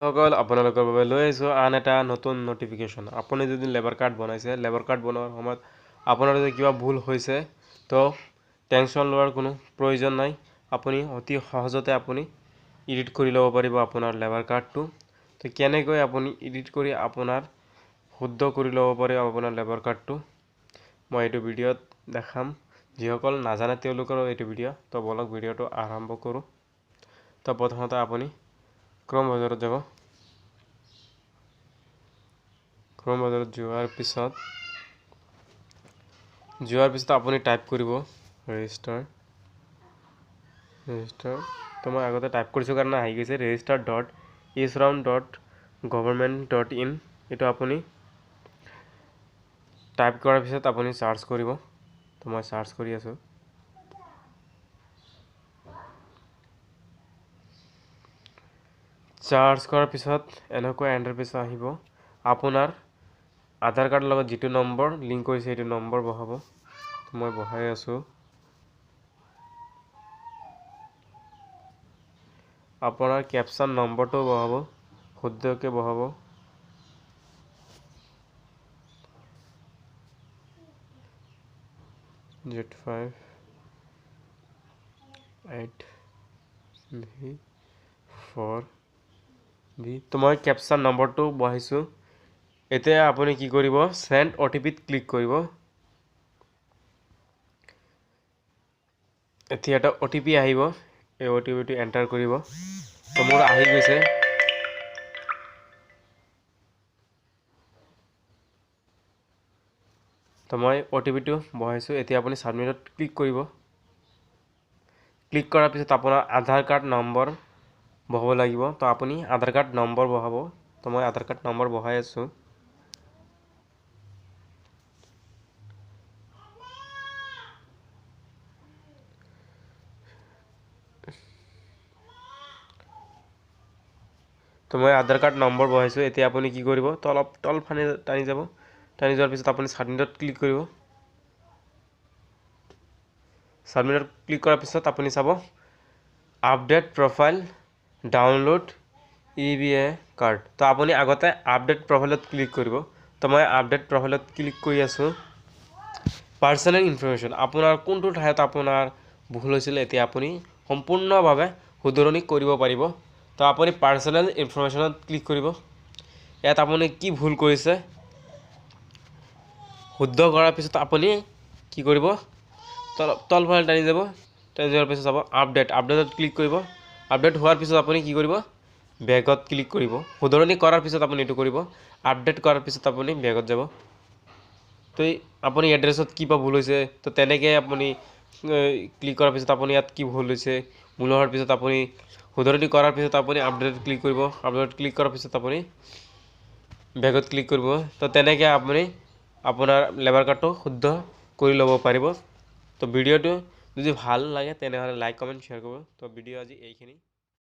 সকল আপোনালোকৰ বাবে লৈ আহিছোঁ আন এটা নতুন নটিফিকেশ্যন। আপুনি যদি লেবাৰ কাৰ্ড বনাইছে, লেবাৰ কাৰ্ড বনোৱাৰ সময়ত আপোনাৰ যদি কিবা ভুল হৈছে তো টেনশ্যন লোৱাৰ কোনো প্ৰয়োজন নাই। আপুনি অতি সহজতে আপুনি এডিট কৰি ল'ব পাৰিব আপোনাৰ লেবাৰ কাৰ্ডটো। তো কেনেকৈ আপুনি এডিট কৰি আপোনাৰ শুদ্ধ কৰি ল'ব পাৰিব আপোনাৰ লেবাৰ কাৰ্ডটো মই এইটো ভিডিঅ'ত দেখাম। যিসকল নাজানে তেওঁলোকৰো এইটো ভিডিঅ'। তো বলক ভিডিঅ'টো আৰম্ভ কৰোঁ। তো প্ৰথমতে আপুনি ক্ৰম ব্ৰাউজাৰত যাব। ক্ৰম ব্ৰাউজাৰত যোৱাৰ পিছত আপুনি টাইপ কৰিব ৰেজিষ্টাৰ। তো মই আগতে টাইপ কৰিছোঁ কাৰণে আহি গৈছে register.isround.government.in। এইটো আপুনি টাইপ কৰাৰ পিছত আপুনি চাৰ্চ কৰিব। তো মই চাৰ্চ কৰি আছোঁ। চাৰ্চ কৰাৰ পিছত এনেকুৱা ইণ্টাৰফেচ আহিব। আপোনাৰ আধাৰ কাৰ্ডৰ লগত যিটো নম্বৰ লিংক কৰিছে সেইটো নম্বৰ বহাব। মই বহাই আছোঁ। আপোনাৰ কেপচান নম্বৰটো বহাব, শুদ্ধকৈ বহাব। Z58V4V। তো মই কেপচান নম্বৰটো বহাইছোঁ। এতিয়া আপুনি কি কৰিব, চেণ্ড OTPত ক্লিক কৰিব। এতিয়া এটা OTP আহিব, এই OTPটো এণ্টাৰ কৰিব। তো মোৰ আহি গৈছে। তো মই OTPটো বহাইছোঁ। এতিয়া আপুনি ছাবমিটত ক্লিক কৰিব। ক্লিক কৰাৰ পিছত আপোনাৰ আধাৰ কাৰ্ড নম্বৰ বহাব লাগিব। তো আপুনি আধাৰ কাৰ্ড নম্বৰ বহাব। তো মই আধাৰ কাৰ্ড নম্বৰ বহাই আছোঁ। তো মই আধাৰ কাৰ্ড নম্বৰ বহাইছোঁ। এতিয়া আপুনি কি কৰিব, তলফানে টানি যাব। টানি যোৱাৰ পিছত আপুনি ছাবমিটত ক্লিক কৰিব। ছাবমিটত ক্লিক কৰাৰ পিছত আপুনি চাব update profile download EBA card. তো আপুনি আগতে আপডেট প্ৰফাইলত ক্লিক কৰিব। তো মই আপডেট প্ৰফাইলত ক্লিক কৰি আছোঁ। পাৰ্চনেল ইনফৰমেশ্যন, আপোনাৰ কোনটো ঠাইত আপোনাৰ ভুল হৈছিল এতিয়া আপুনি সম্পূৰ্ণভাৱে শুধৰণি কৰিব পাৰিব। তো আপুনি পাৰ্চনেল ইনফৰমেশ্যনত ক্লিক কৰিব। ইয়াত আপুনি কি ভুল কৰিছে শুদ্ধ কৰাৰ পিছত আপুনি কি কৰিব, তলফালে টানি যাব। টানি যোৱাৰ পিছত চাব আপডেটত ক্লিক কৰিব। আপডেট হোৱাৰ পিছত আপুনি কি কৰিব, বেগত ক্লিক কৰিব। শুধৰণি কৰাৰ পিছত আপুনি এইটো কৰিব। আপডেট কৰাৰ পিছত আপুনি বেগত যাব। তো আপুনি এড্ৰেছত কিবা ভুল হৈছে, তো তেনেকৈ আপুনি ক্লিক কৰাৰ পিছত আপুনি ইয়াত কি ভুল হৈছে ভুল হোৱাৰ পিছত আপুনি শুধৰণি কৰাৰ পিছত আপুনি আপডেটত ক্লিক কৰিব। আপডেটত ক্লিক কৰাৰ পিছত আপুনি বেগত ক্লিক কৰিব। তো তেনেকৈ আপুনি আপোনাৰ লেবাৰ কাৰ্ডটো শুদ্ধ কৰি ল'ব পাৰিব। তো ভিডিঅ'টো যদি ভাল লাগে তেনেহ'লে লাইক কমেণ্ট শ্বেয়াৰ কৰিব। তো ভিডিঅ' আজি এইখিনি।